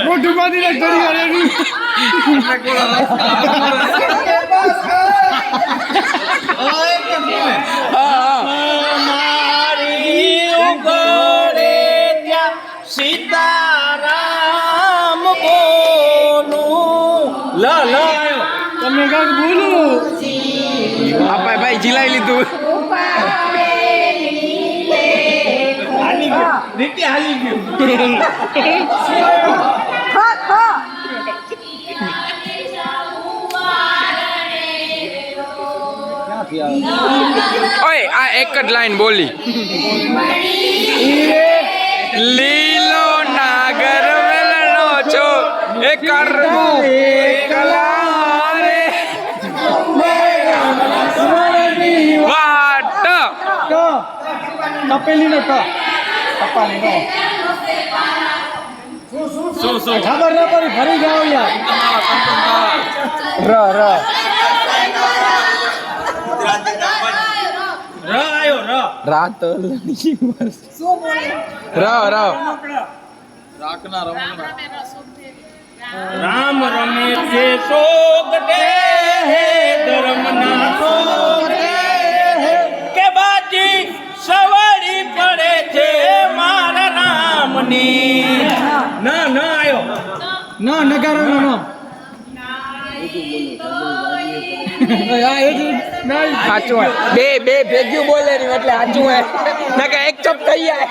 મોટું બાંધી રાખ થોડી વાર એનું સીતારામ બોલું લ તમે કાંક બોલું આપા ભાઈ જીલાઈ લીધું રીતિ હાલી ગયું ઓય આ એક જ લાઈન બોલી લીલો નાગર વેલણો છો એ કરવું એકલા રે વાટ તપેલી નો ટ તપાલી નો ખબર ના પડી ફરી જાઓ યાર ર રાત રામ રમે છે સોગટે હે ધર્મ ના સોગટે કે બાજી સવારી પડે છે મારા રામની ના આયો ના નગારો નો સાચું બે ભેગ્યું બોલે નહીં એટલે સાચું હે નકા એક ચપ થઈ જાય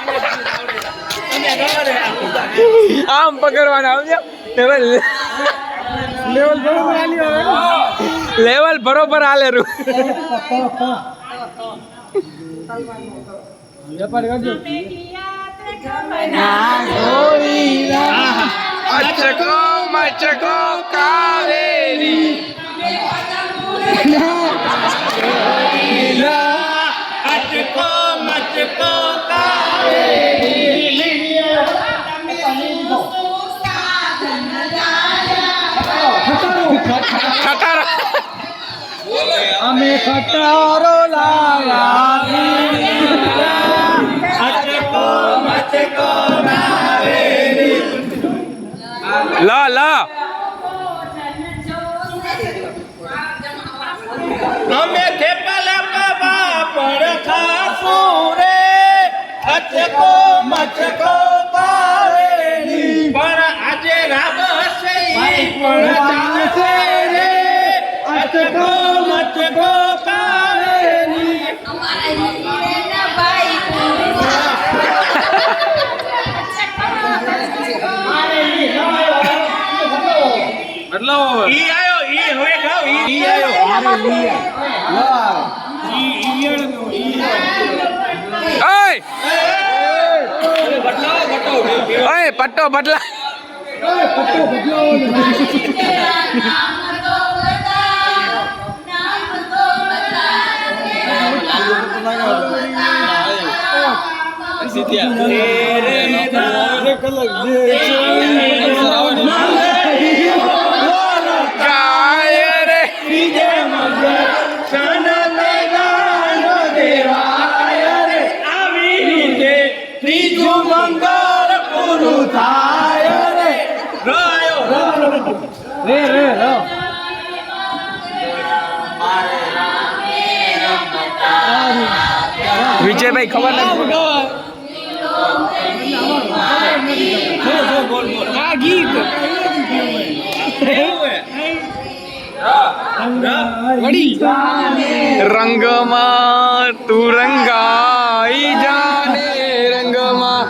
આમ પકડવાના આવજો લેવલ બરોબર હાલે રૂ અચકો મચકો કાવેરી અચકો મચકો કાવેરી ખટારો અમે ખટારો લાયા અચકો મચકો કાવેરી લ અમે થેપલા બાબા પર ખાસું રે અચકો મચકો કાવેરી પણ આજે રાબસે પણ ચાલશે રે અચકો મચકો કાવેરી ઈ આયો ઈ હવે ગાવ ઈ આયો ઓય પટ્ટો બદલા ત્રીજું મંગળ પૂરું થાય રે વિજયભાઈ ખબર નથી આ ગીત રંગમાં તું રંગાઈ જાને રંગમાં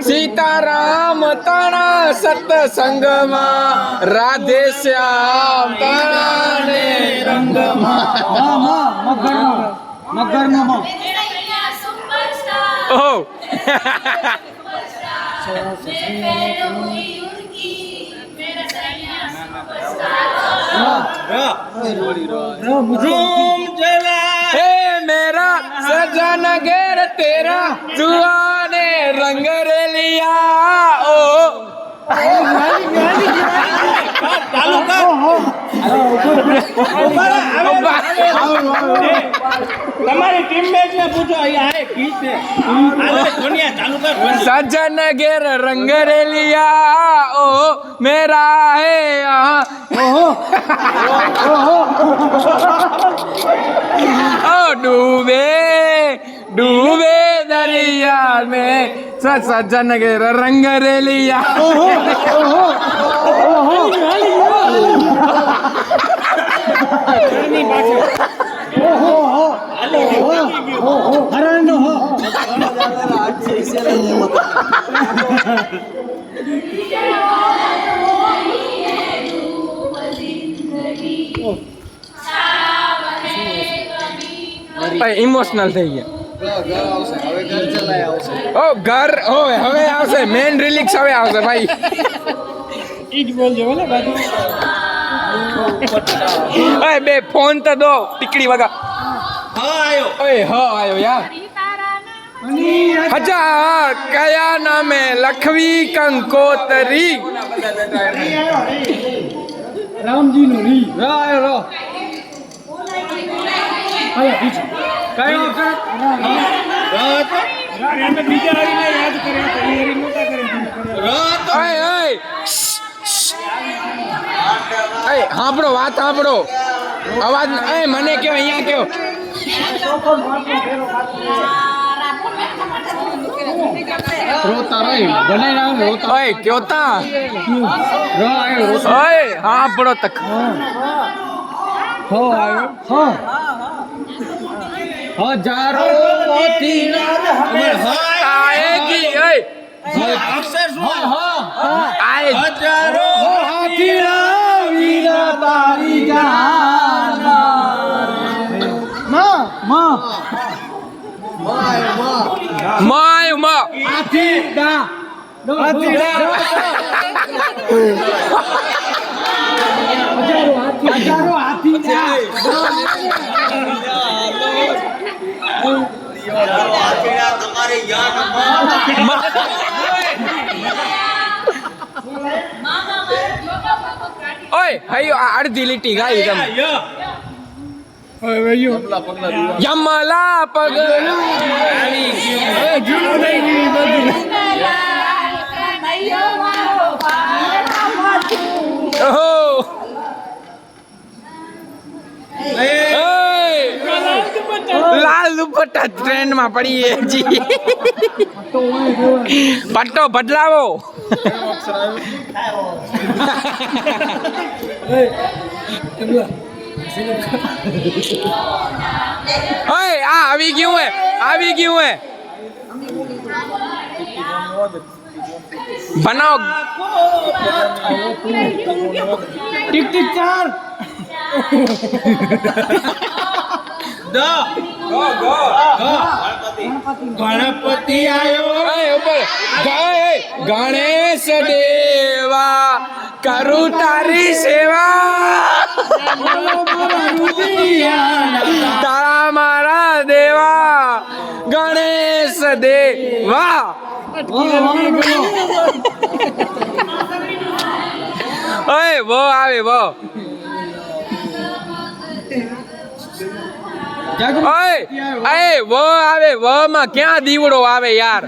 સીતારામ તણા સતસંગમાં રાધે શ્યામ તણાને રંગમાં મગરનો ઓહ रूम जला हे मेरा सजन घेर तेरा जुआने रंग रे लिया ओ चालू कर તમારી ટીમમેટ ને પૂછો અહીંયા આય કી છે હાલો દુનિયા ચાલુ કર सजन घेर रंग रेलिया ओ मेरा है यहाँ ओ डूबे डूबे दरिया में सजन घेर रंग रेलिया હરણ હો ઇમોશનલ થઈ ગયા ઓ ઘર ઓય હવે આવશે મેન રિલીક્સ હવે આવશે ભાઈ ઈ જ બોલજો બોલે બાજુ ઓય બે ફોન તો દો ટીકડી વગા હા આયો ઓય હ આયો યાર હજાર કયા નામે લખવી કંકોતરી રામજી નો રી આયો હાલો બીજું કયો અમે બીજા હરીને યાદ કર્યા તો એ હરી નહોતા કર્યા ઓય ઓય ઓય હાંભળો વાત હાંભળો અવાજ ઓય મને કયો અહીંયા કયો રોતા રહી બનાઈ ના રોતા ઓય કયો તા રો આયો રો ઓય હાંભળો તક હો આયો હજારો મોતી આએગી ઓય અક્ષર શું આય હજારો હાથીના વીરા તારી જાન માં માય માં હાથી દા હજારો હાથી ઓય હૈયો આ અડધી લીટી ગાઈ તમે યમલા પગલું જૂનું નહીં બધું ઓહો લાલ દુપટ્ટા ટ્રેન્ડ માં પડીએ જી પટ્ટો બદલાવો ઓય આ આવી ગયું હે બનાવો ટીક ટીક ચાર ગણપતિ આયો ઓય ઉપર ગણેશ દેવા કરું તારી સેવા તારા મારા દેવા ગણેશ દેવા ઓય વો આવે વો ઓય એ વો આવે વો માં ક્યાં દીવડો આવે યાર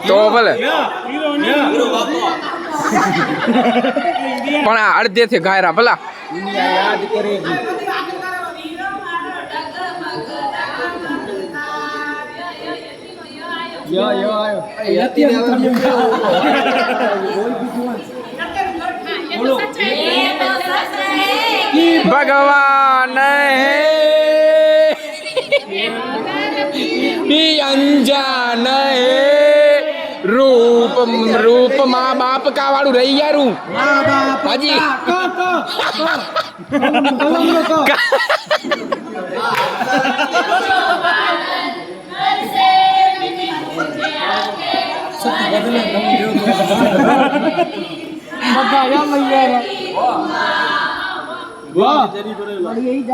તો ભલે પણ આ અડધે થી ગાયરા ભલા યાદ કરેગી યો ભગવાન હે અંજાન હે रूप माँ बाप का वाड़ू रही यारू हाजी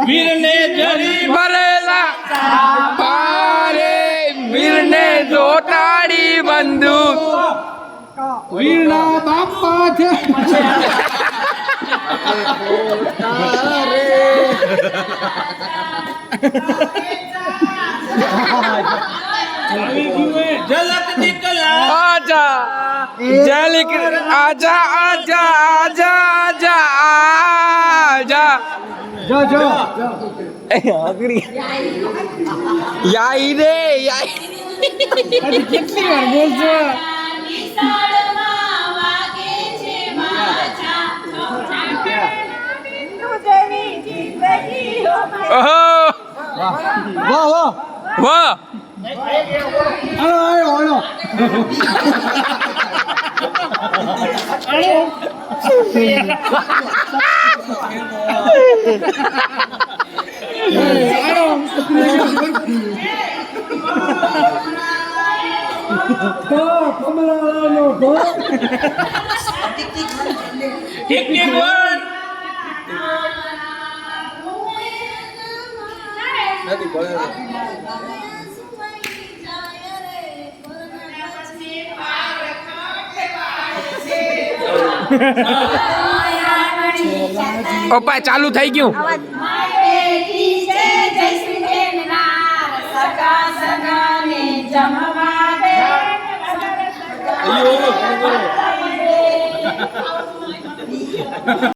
वीर ने जरी भरेला पारे वीर ने दो ताड़ी बंदूक वीरना बापा ઝલક દિખલા આજા જલિક આજા આજા આજા આજા આજા જો અગરી યાઈ રે યાઈ હજી કેટલી વાર બોલશો ઓહો વાહ વાહ વાહ આનો કમલાનો ઠીક ઠીક બોલ પપ્પા ચાલુ થઈ ગયું જમવા